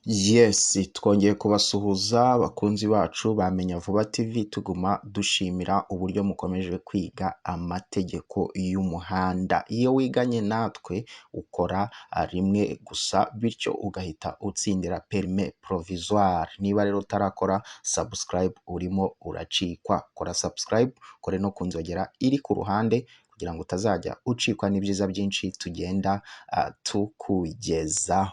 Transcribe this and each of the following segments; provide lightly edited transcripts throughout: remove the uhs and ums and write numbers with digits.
Yes, twongeye kubasuhuza abakunzi bacu bamenya vuba TV, tuguma dushimira uburyo mukomeje kwiga amategeko y'umuhanda. Iyo wiganye natwe ukora rimwe gusa, bityo ugahita utsindira permis provisoire. Niba rero utarakora subscribe urimo uracikwa, kora subscribe, kore no kunzogera iri ku ruhande kugira ngo utazajya ucikwa n'ibyiza byinshi tugenda tukugezaho.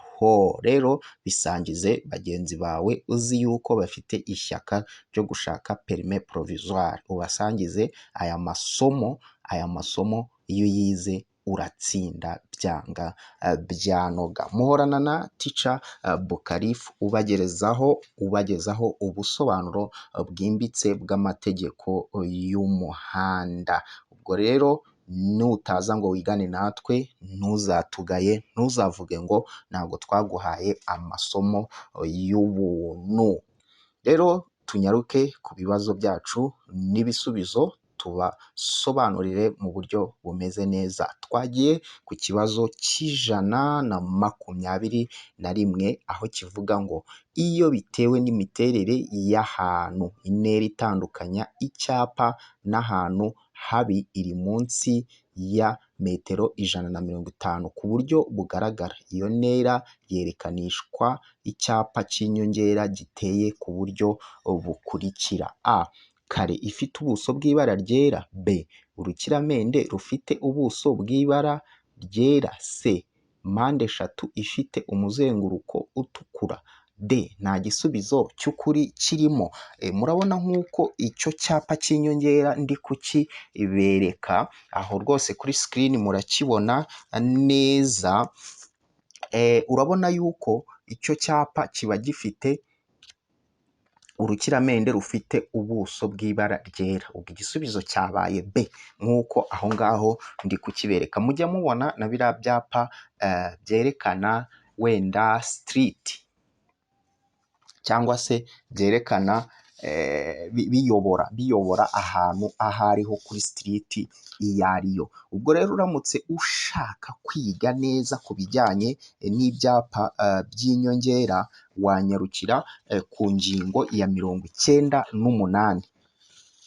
Rero bisangize bagenzi bawe uzi yuko bafite ishyaka ryo gushaka permis provisoire, ubasangize aya masomo iyo yize uratsinda byanga byanoga. Muhorana na Teacher Bukarif ubagezaho ubusobanuro bwimbitse bw'amategeko y'umuhanda. Ubwo rero nutaza ngo wigane natwe ntuzatugaye, ntuzavuge ngo ntabwo twaguhaye amasomo y'ubuntu. Rero tunyaruke ku bibazo byacu n'ibisubizo tubasobanurire mu buryo bumeze neza. Twagiye ku kibazo cy'121 aho kivuga ngo iyo bitewe n'imiterere y'ahantu, intera itandukanya icyapa n'ahantu habi iri munsi ya metero 150 ku buryo bugaragara, iyo ntera yerekanishwa icyapa cy'inyongera giteye ku buryo bukurikira: A, kare ifite ubuso bw'ibara ryera. B, urukiramende rufite ubuso bw'ibara ryera. C, mpande eshatu ifite umuzenguruko utukura. D, nta gisubizo cy'ukuri kirimo. Murabona nk'uko icyo cyapa cy'inyongera ndi kukibereka aho rwose kuri screen murakibona neza. Urabona yuko icyo cyapa kiba gifite urukiramende rufite ubuso bw'ibara ryera. Ubwo igisubizo cyabaye B nk'uko aho ngaho ndi kukibereka. Mujya mubona na biriya byapa byerekana wenda street cyangwa se byerekana biyobora ahantu aho ariho kuri street iyo ariyo. Ubwo rero uramutse ushaka kwiga neza ku bijyanye n'ibyapa by'inyongera, wanyarukira ku ngingo ya 98.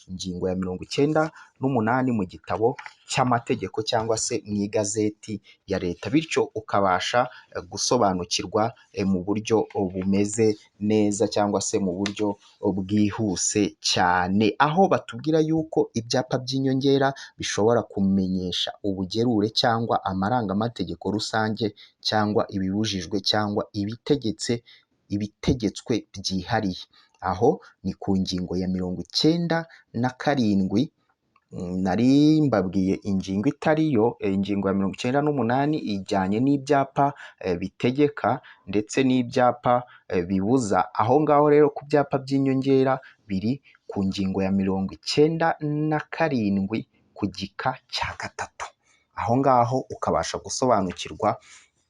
Ingingo ya 98 mu gitabo cy'amategeko cyangwa se mu igazeti ya leta, bityo ukabasha gusobanukirwa mu buryo bumeze neza cyangwa se mu buryo bwihuse cyane, aho batubwira yuko ibyapa by'inyongera bishobora kumenyesha ubugerure cyangwa amarangategeko rusange cyangwa ibibujijwe cyangwa ibitegetswe byihariye. Aho ni ku ngingo ya 97. Nari mbabwiye ingingo itariyo. Ingingo ya 98 ijyanye n'ibyapa bitegeka ndetse n'ibyapa bibuza. Aho ngaho rero ku byapa by'inyongera biri ku ngingo ya 97 ku gika cya 3. Aho ngaho ukabasha gusobanukirwa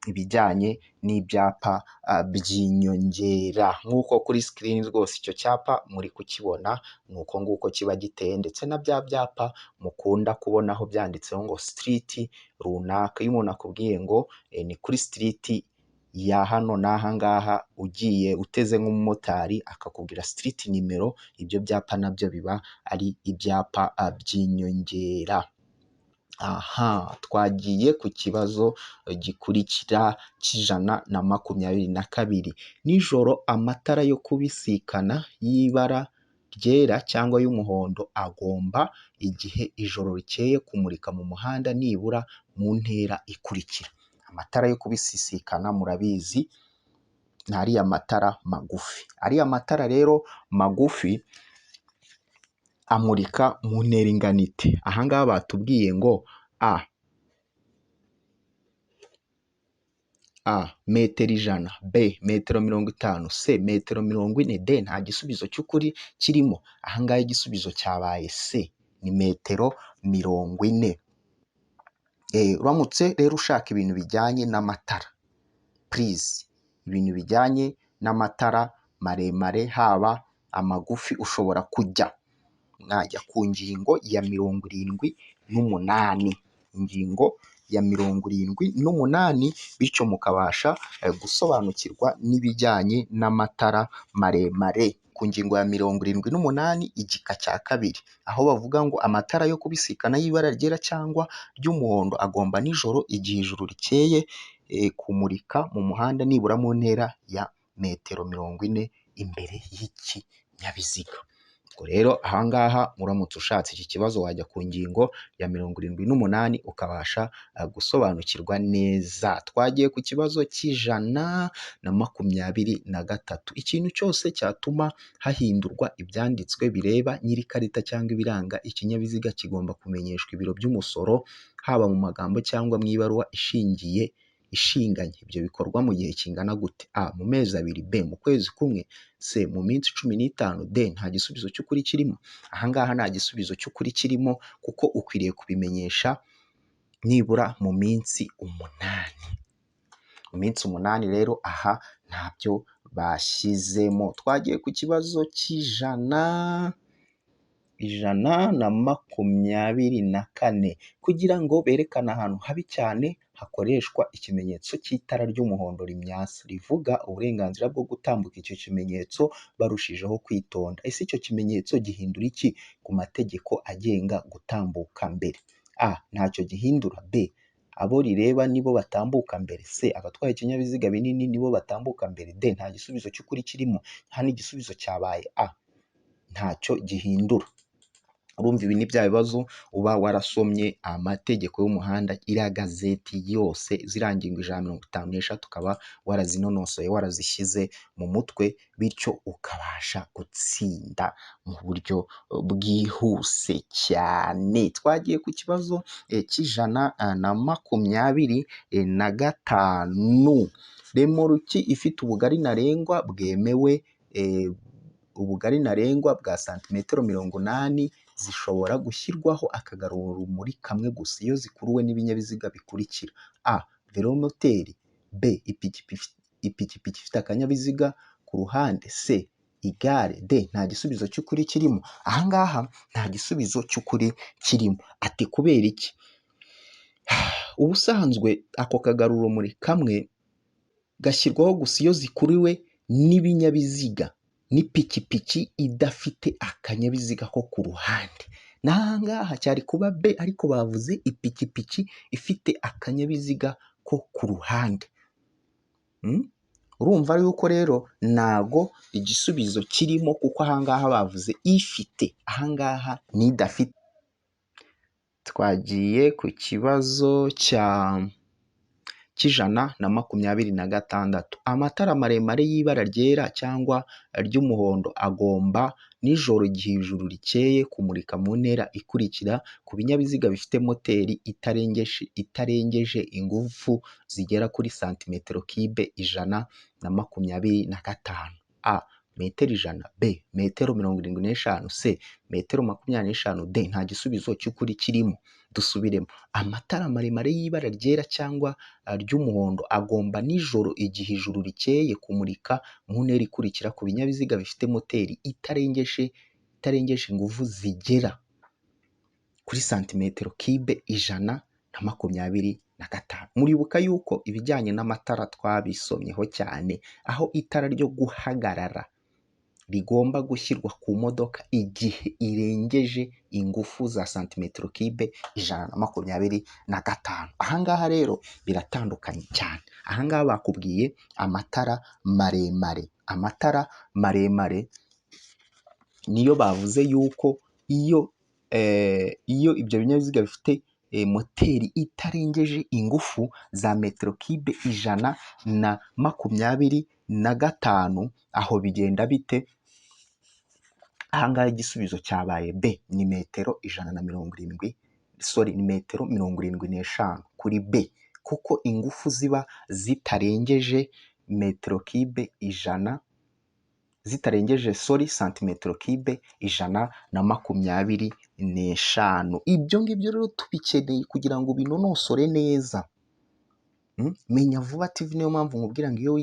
ibijyanye n'ibyapa by'inyongera. Nk'uko kuri screen rwose icyo cyapa muri kukibona, nuko nguko kiba giteye, ndetse na bya byapa mukunda kubonaho byanditseho ngo street runaka. Iyo umuntu akubwiye ngo ni kuri street ya hano n'aha ngaha, ugiye uteze nk'umumotari akakubwira street nimero, ibyo byapa nabyo biba ari ibyapa by'inyongera. Aha, twagiye ku kibazo gikurikira cy'122. Nijoro amatara yo kubisikana y'ibara ryera cyangwa y'umuhondo agomba, igihe ijoro rikeye, kumurika mu muhanda nibura mu ntera ikurikira. Amatara yo kubisikana murabizi ni ariya matara magufi. Ariya matara rero magufi amurika mu ntera ingana ite? Aha ngaha batubwiye ngo A, metero 100. B, metero 50. C, metero 40. D, nta gisubizo cy'ukuri kirimo. Aha ngaha igisubizo cyabaye C, ni metero 40. Uramutse rero ushaka ibintu bijyanye n'amatara, please, ibintu bijyanye n'amatara maremare haba amagufi, ushobora mwajya ku ngingo ya 78. Ingingo ya 78, bityo mukabasha gusobanukirwa n'ibijyanye n'amatara maremare. Ku ngingo ya 78 igika cya kabiri, aho bavuga ngo amatara yo kubisikana y'ibara ryera cyangwa ry'umuhondo agomba nijoro igihe ijuru rikeye kumurika mu muhanda nibura mu ntera ya metero 40 imbere y'ikinyabiziga. Ubwo rero ahangaha uramutse ushatse iki kibazo wajya ku ngingo ya 78 ukabasha gusobanukirwa neza. Twagiye ku kibazo cy'123. Ikintu cyose cyatuma hahindurwa ibyanditswe bireba nyir'ikarita cyangwa ibiranga ikinyabiziga kigomba kumenyeshwa ibiro by'umusoro, haba mu magambo cyangwa mu ibaruwa ishinganye. Ibyo bikorwa mu gihe kingana gute? A, mu mezi 2, B, mu kwezi kumwe, C, mu minsi 15, D, nta gisubizo cy'ukuri kirimo. Ahangaha nta gisubizo cy'ukuri kirimo kuko ukwiriye kubimenyesha nibura mu minsi 8. Mu minsi 8 rero aha ntabyo bashyizemo. Twagiye ku kibazo cy'124. Kugira ngo berekane ahantu habi cyane hakoreshwa ikimenyetso cy'itara ry'umuhondo rimyasa rivuga uburenganzira bwo gutambuka. Icyo kimenyetso barushijeho kwitonda. Ese icyo kimenyetso gihindura iki ku mategeko agenga gutambuka mbere? A, ntacyo gihindura. B, abo rireba nibo batambuka mbere. C, abatwaye ikinyabiziga binini nibo batambuka mbere. D, nta gisubizo cy'ukuri kirimo. Hano igisubizo cyabaye A, ntacyo gihindura. Urumva ibi ni bya bibazo uba warasomye amategeko y'umuhanda, iriya gazeti yose ziriya ngingo 156 ukaba warazinonosoye warazishyize mu mutwe, bityo ukabasha gutsinda mu buryo bwihuse cyane. Twagiye ku kibazo cy'125. Remoruki ifite ubugari ntarengwa bwemewe ubugari ntarengwa bwa santimetero 80 zishobora gushyirwaho akagarurarumuri kamwe gusa iyo zikuruwe n'ibinyabiziga bikurikira: A, velomoteri; B, ipikipiki ifite akanyabiziga ku ruhande; C, igare; D, nta gisubizo cy'ukuri kirimo. Ahangaha nta gisubizo cy'ukuri kirimo. Ati kubera iki? Ubusanzwe ako kagarurarumuri kamwe gashyirwaho gusa iyo zikuruwe n'ibinyabiziga, n'ipikipiki idafite akanyabiziga ko ku ruhande. N'ahangaha cyari kuba B, ariko bavuze ipikipiki ifite akanyabiziga ko ku ruhande. Urumva yuko rero ntago igisubizo kirimo kuko ahangaha bavuze ifite, ahangaha n'idafite. Twagiye ku kibazo cy'126. Amatara maremare y'ibara ryera cyangwa ry'umuhondo agomba nijoro igihe ijuru rikeye kumurika mu ntera ikurikira ku binyabiziga bifite moteri itarengeje ingufu zigera kuri santimetero kibe 125. A, metero 100; B, metero 75; C, metero 25; D, nta gisubizo cy'ukuri kirimo. Dusubiremo: amatara maremare y'ibara ryera cyangwa ry'umuhondo agomba nijoro igihe ijuru rikeye kumurika mu ntera ikurikira ku binyabiziga bifite moteri itarengeje ingufu zigera kuri santimetero kibe 125. Muribuka yuko ibijyanye n'amatara twabisomyeho cyane, aho itara ryo guhagarara rigomba gushyirwa ku modoka igihe irengeje ingufu za santimetero kibe 125. Ahangaha rero biratandukanye cyane. Ahangaha bakubwiye amatara maremare. Amatara maremare niyo bavuze yuko iyo ibyo binyabiziga bifite moteri itarengeje ingufu za metero kibe 125, aho bigenda bite? Ahangaha igisubizo cyabaye B, ni metero 170, ni metero 75 kuri B, kuko ingufu ziba zitarengeje metero kibe 100, santimetero kibe 125. Ibyo ngibyo rero tubikeneye kugira ngo binonosore neza. Menya Vuba TV niyo mpamvu nkubwira ngo iyo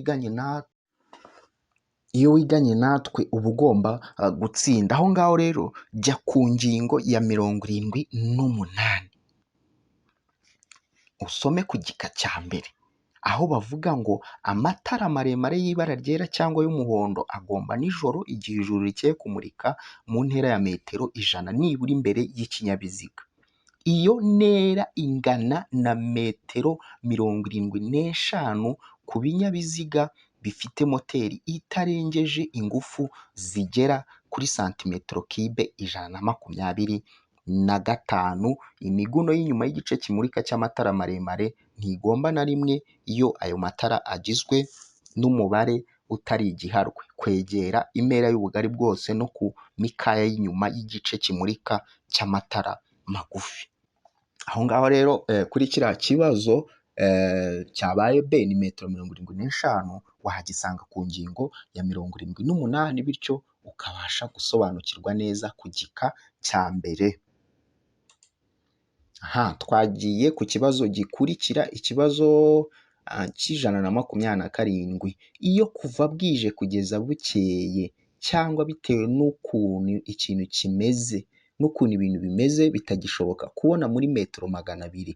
wiganye natwe uba ugomba gutsinda. Aho ngaho rero jya ku ngingo ya 78. usome ku gika cya mbere aho bavuga ngo amatara maremare y'ibara ryera cyangwa y'umuhondo agomba nijoro igihe ijuru rikeye kumurika mu ntera ya metero 100 nibura imbere y'ikinyabiziga. Iyo ntera ingana na metero 75 ku binyabiziga bifite moteri itarengeje ingufu zigera kuri santimetero kibe 125. Imiguno y'inyuma y'igice kimurika cy'amatara maremare ntigomba na rimwe, iyo ayo matara agizwe n'umubare utari igiharwe, kwegera impera y'ubugari bwose no ku mikaya y'inyuma y'igice kimurika cy'amatara magufi. Aho ngaho rero kuri kiriya kibazo cyabaye B ni metero 75, wahagisanga ku ngingo ya 78, bityo ukabasha gusobanukirwa neza ku gika cya mbere. Twagiye ku kibazo gikurikira, ikibazo cy'127. Iyo kuva bwije kugeza bukeye cyangwa bitewe n'ukuntu ikintu kimeze n'ukuntu ibintu bimeze bitagishoboka kubona muri metero 200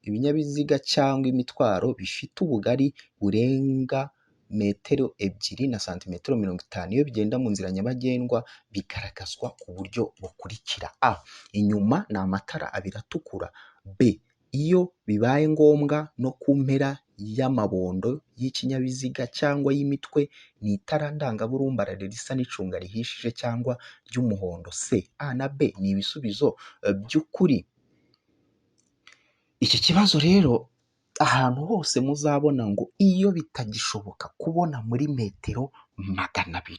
ibinyabiziga cyangwa imitwaro bifite ubugari burenga metero 2 na santimetero 50 iyo bigenda mu nzira nyabagendwa bigaragazwa ku buryo bukurikira: A, inyuma ni amatara abiri atukura; B, iyo bibaye ngombwa no ku mpera y'amabondo y'ikinyabiziga cyangwa y'imitwe ni itara ndangaburumbarare risa n'icunga rihishije cyangwa ry'umuhondo. C, A na B ni ibisubizo by'ukuri. Iki kibazo rero ahantu hose muzabona ngo iyo bitagishoboka kubona muri metero 200,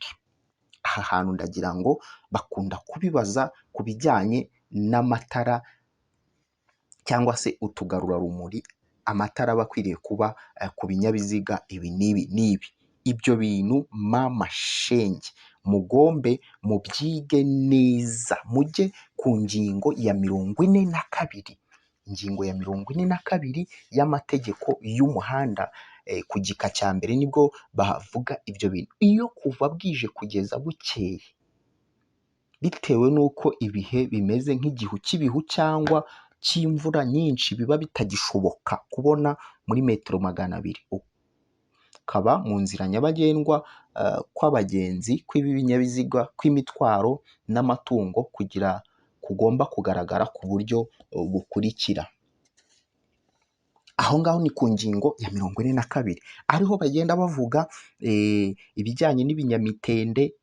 aha hantu ndagira ngo bakunda kubibaza ku bijyanye n'amatara cyangwa se utugarurarumuri amatara aba akwiriye kuba ku binyabiziga ibi n'ibi n'ibi. Ibyo bintu mamashenge mugombe mubyige neza, mujye ku ngingo ya 42, ingingo ya 42 y'amategeko y'umuhanda ku gika cya mbere nibwo bavuga ibyo bintu. Iyo kuva bwije kugeza bukeye bitewe n'uko ibihe bimeze nk'igihu cy'ibihu cyangwa cy'imvura nyinshi biba bitagishoboka kubona muri metero 200, ukaba mu nzira nyabagendwa kw'abagenzi, kw'ibinyabiziga, kw'imitwaro n'amatungo kugira kugomba kugaragara ku buryo bukurikira. Aho ngaho ni ku ngingo ya 42 ariho bagenda bavuga ibijyanye n'ibinyamitende,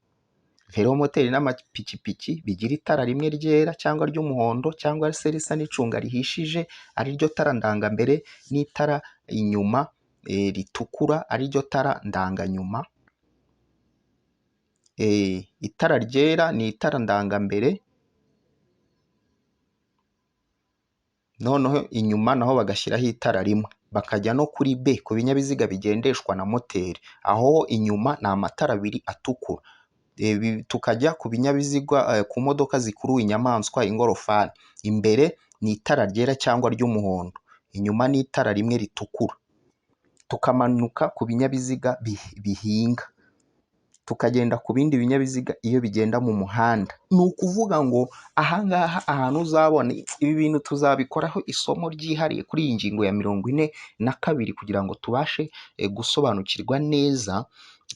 velomoteri n'amapikipiki bigira itara rimwe ryera cyangwa ry'umuhondo cyangwa se risa n'icunga rihishije ari ryo tara ndangambere, n'itara inyuma ritukura ari ryo tara ndanganyuma. Itara ryera ni itara ndangambere, noneho inyuma naho bagashyiraho itara rimwe. Bakajya no kuri B ku binyabiziga bigendeshwa na moteri, aho inyuma ni amatara abiri atukura. Tukajya ku binyabiziga ku modoka zikuruye inyamaswa, ingorofani, imbere ni itara ryera cyangwa ry'umuhondo, inyuma ni itara rimwe ritukura. Tukamanuka ku binyabiziga bihinga, tukagenda ku bindi binyabiziga iyo bigenda mu muhanda. Ni ukuvuga ngo ahangaha ahantu uzabona ibi bintu tuzabikoraho isomo ryihariye kuri iyi ngingo ya 42 kugira ngo tubashe gusobanukirwa neza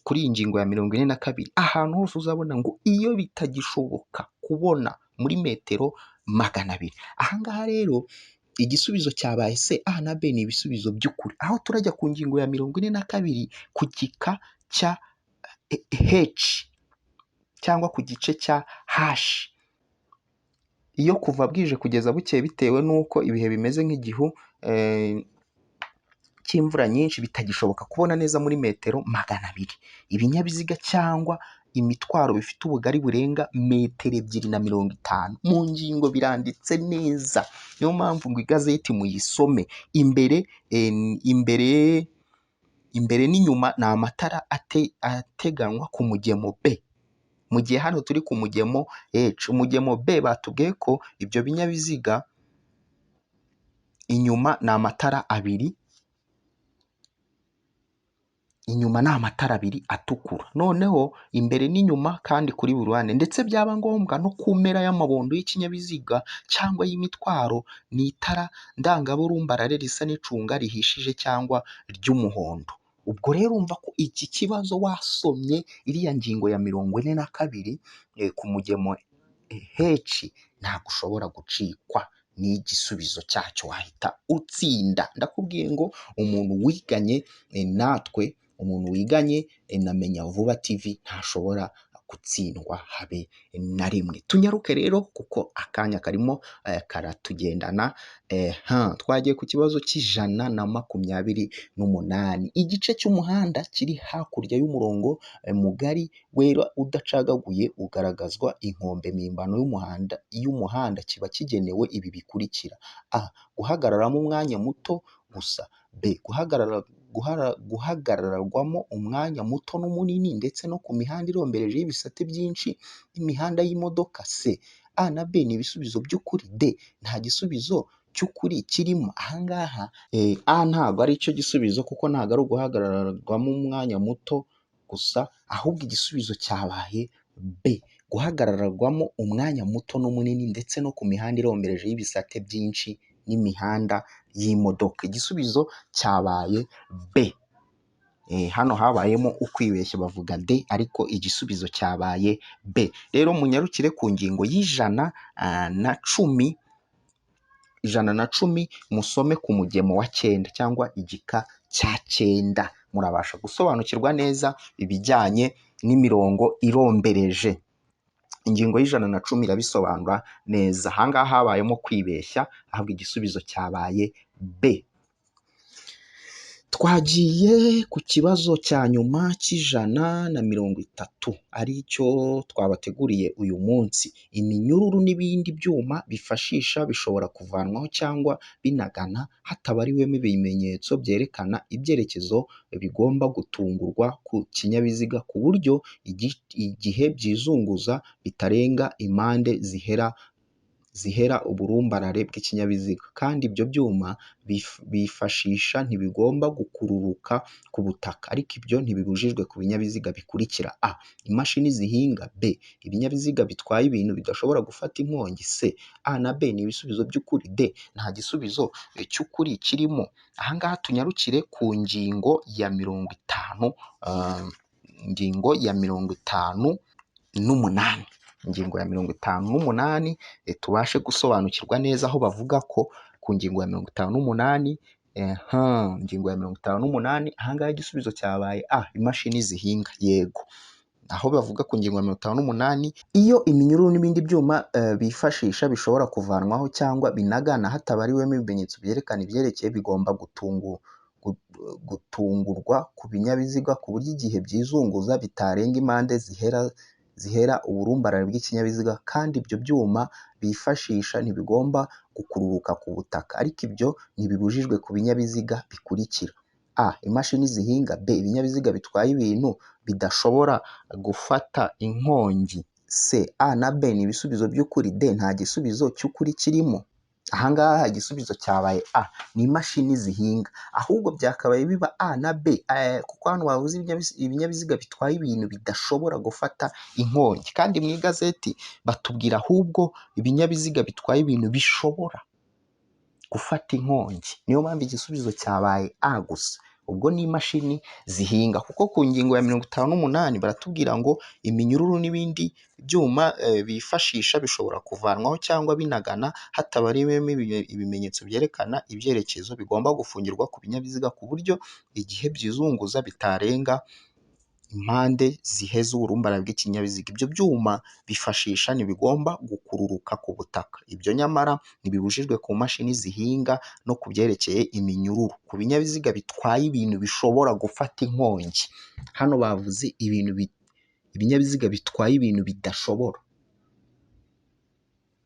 kuri iyi ngingo ya 42. Ahantu hose uzabona ngo iyo bitagishoboka kubona muri metero 200, ahangaha rero igisubizo cyabaye C, A na B ni ibisubizo by'ukuri. Aho turajya ku ngingo ya 42 ku gika cya H cyangwa ku gice cya H. Iyo kuva bwije kugeza bukeye bitewe n'uko ibihe bimeze nk'igihu cy'imvura nyinshi bitagishoboka kubona neza muri metero 200, ibinyabiziga cyangwa imitwaro bifite ubugari burenga metero 250. Mu ngingo biranditse neza, niyo mpamvu ngo igazeti muyisome. Imbere n'inyuma ni amatara ateganywa ku mugemo B, mu gihe hano turi ku mugemo H. Umugemo B batubwiye ko ibyo binyabiziga inyuma ni amatara abiri, inyuma ni amatara abiri atukura, noneho imbere n'inyuma kandi kuri buri ruhande, ndetse byaba ngombwa no ku mpera y'amabondo y'ikinyabiziga cyangwa y'imitwaro ni itara ndangaburumbarare risa n'icunga rihishije cyangwa ry'umuhondo. Ubwo rero urumva ko iki kibazo wasomye iriya ngingo ya 42 ku mugemo henshi ntabwo ushobora gucikwa n'igisubizo cyacyo wahita utsinda. Ndakubwiye ngo umuntu wiganye natwe, umuntu wiganye na Menya Vuba TV ntashobora gutsindwa habe na rimwe. Tunyaruke rero kuko akanya karimo karatugendana. Twagiye ku kibazo cy'128. Igice cy'umuhanda kiri hakurya y'umurongo mugari wera udacagaguye ugaragazwa inkombe mpimbano y'umuhanda kiba kigenewe ibi bikurikira: a. Guhagararamo umwanya muto gusa. b. Guhagararwamo umwanya muto n'umunini ndetse no ku mihanda irombereje y'ibisate byinshi y'imihanda y'imodoka. c. A na b ni ibisubizo by'ukuri. d. Nta gisubizo cy'ukuri kirimo. Ahangaha a ntabwo ari cyo gisubizo kuko ntabwo ari uguhagararwamo umwanya muto gusa, ahubwo igisubizo cyabaye b. Guhagararwamo umwanya muto n'umunini ndetse no ku mihanda irombereje y'ibisate byinshi n'imihanda y'imodoka. Igisubizo cyabaye b. Hano habayemo ukwibeshya bavuga d ariko igisubizo cyabaye b. Rero munyarukire ku ngingo y'110 musome ku mugemo wa 9 cyangwa igika cya 9, murabasha gusobanukirwa neza ibijyanye n'imirongo irombereje. Ingingo y'110 irabisobanura neza. Ahangaha habayemo kwibeshya, ahubwo igisubizo cyabaye b. Twagiye ku kibazo cya nyuma cy'130 ari cyo twabateguriye uyu munsi. Iminyururu n'ibindi byuma bifashisha bishobora kuvanwaho cyangwa binagana hatabariwemo ibimenyetso byerekana ibyerekezo bigomba gutungurwa ku kinyabiziga ku buryo igihe byizunguza bitarenga impande zihera uburumbarare bw'ikinyabiziga, kandi ibyo byuma bifashisha ntibigomba gukururuka ku butaka, ariko ibyo ntibibujijwe ku binyabiziga bikurikira: a. Imashini zihinga. b. Ibinyabiziga bitwaye ibintu bidashobora gufata inkongi. c. A na b ni ibisubizo by'ukuri. d. Nta gisubizo cy'ukuri kirimo. Ahangaha tunyarukire ku ngingo ya 50, ingingo ya 58. Ingingo ya 58 tubashe gusobanukirwa neza aho bavuga ko ku ngingo ya 58 ingingo ya 58 ahangaha igisubizo cyabaye a. Imashini zihinga. Yego, aho bavuga ku ngingo ya 58 iyo iminyururu n'ibindi byuma bifashisha bishobora kuvanwaho cyangwa binagana hatabariwemo ibimenyetso byerekana ibyerekeye bigomba gutungurwa ku binyabiziga ku buryo igihe byizunguza bitarenga impande zihera uburumbarare bw'ikinyabiziga, kandi ibyo byuma bifashisha ntibigomba gukururuka ku butaka, ariko ibyo ntibibujijwe ku binyabiziga bikurikira: a. Imashini zihinga. b. Ibinyabiziga bitwaye ibintu bidashobora gufata inkongi. c. A na b ni ibisubizo by'ukuri. d. Nta gisubizo cy'ukuri kirimo. Ahangaha igisubizo cyabaye a. Ni imashini zihinga, ahubwo byakabaye biba a na b kuko hano bavuze ibinyabiziga bitwaye ibintu bidashobora gufata inkongi, kandi mu igazeti batubwira ahubwo ibinyabiziga bitwaye ibintu bishobora gufata inkongi. Niyo mpamvu igisubizo cyabaye a gusa. Ubwo ni imashini zihinga, kuko ku ngingo ya 58 baratubwira ngo iminyururu n'ibindi byuma bifashisha bishobora kuvanwaho cyangwa binagana hatabariwemo ibimenyetso byerekana ibyerekezo bigomba gufungirwa ku binyabiziga ku buryo igihe byizunguza bitarenga impande ziheza uburumbarare bw'ikinyabiziga. Ibyo byuma bifashisha ntibigomba gukururuka ku butaka. Ibyo nyamara ntibibujijwe ku mashini zihinga no ku byerekeye iminyururu ku binyabiziga bitwaye ibintu bishobora gufata inkongi. Hano bavuze ibinyabiziga bitwaye ibintu bidashobora.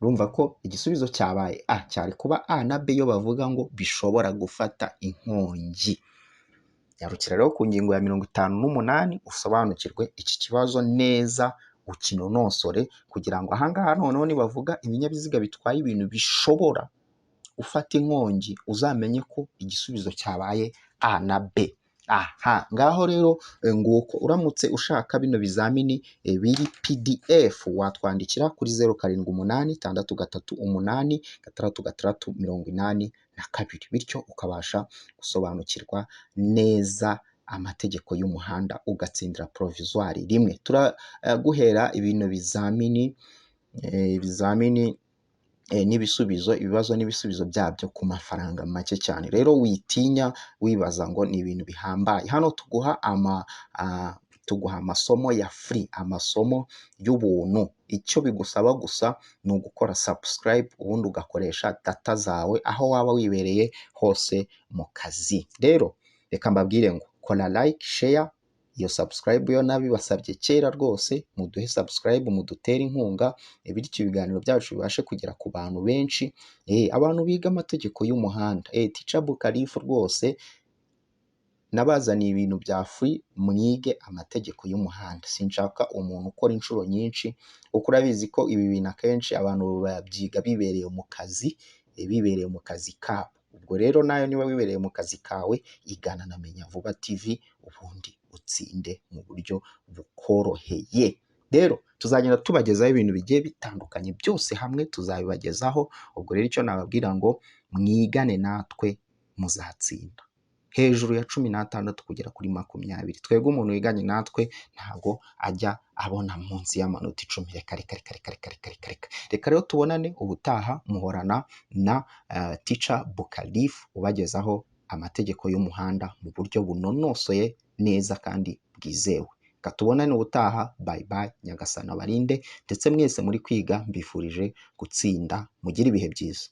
Urumva ko igisubizo cyabaye a. Cyari kuba a na b iyo bavuga ngo bishobora gufata inkongi. Nyarukira rero ku ngingo ya 58 usobanukirwe iki kibazo neza, ukinonosore, kugira ngo ahangaha noneho nibavuga ibinyabiziga bitwaye ibintu bishobora gufata inkongi uzamenye ko igisubizo cyabaye a na b. Aha ngaho rero nguko uramutse ushaka bino bizamini biri PDF watwandikira kuri 0786386682 bityo ukabasha gusobanukirwa neza amategeko y'umuhanda ugatsindira provisoire rimwe. Turaguhera ibintu ibizamini n'ibisubizo, ibibazo n'ibisubizo byabyo ku mafaranga make cyane. Rero witinya wibaza ngo ni ibintu bihambaye. Hano tuguha amasomo ya free, amasomo y'ubuntu. Icyo bigusaba gusa ni ugukora subscribe ubundi ugakoresha data zawe aho waba wibereye hose mu kazi. Rero reka mbabwire ngo kora like, share, iyo subscribe yo nabibasabye kera rwose, muduhe subscribe, mudutere inkunga bityo ibiganiro byacu bibashe kugera ku bantu benshi, abantu biga amategeko y'umuhanda. Teacher Bukalifu rwose nabazaniye ibintu bya free, mwige amategeko y'umuhanda. Sinshaka umuntu ukora inshuro nyinshi kuko urabizi ko ibi bintu akenshi abantu babyiga bibereye mu kazi, bibereye mu kazi kabo. Ubwo rero nayo niba wibereye mu kazi kawe, igana na Menya Vuba TV ubundi utsinde mu buryo bukoroheye. Rero tuzagenda tubagezaho ibintu bigiye bitandukanye, byose hamwe tuzabibagezaho. Ubwo rero icyo nababwira ngo mwigane natwe muzatsinda. Hejuru ya 16 kugera kuri 20. Twebwe umuntu wiganye natwe ntago ajya abona munsi y'amanota 10. Reka rero tubonane ubutaha. Muhorana na Teacher Bukalifu ubagezaho amategeko y'umuhanda mu buryo bunonosoye neza kandi bwizewe. Katubonane ubutaha. Bye bye. Nyagasana barinde ndetse mwese muri kwiga mbifurije gutsinda. Mugire ibihe byiza.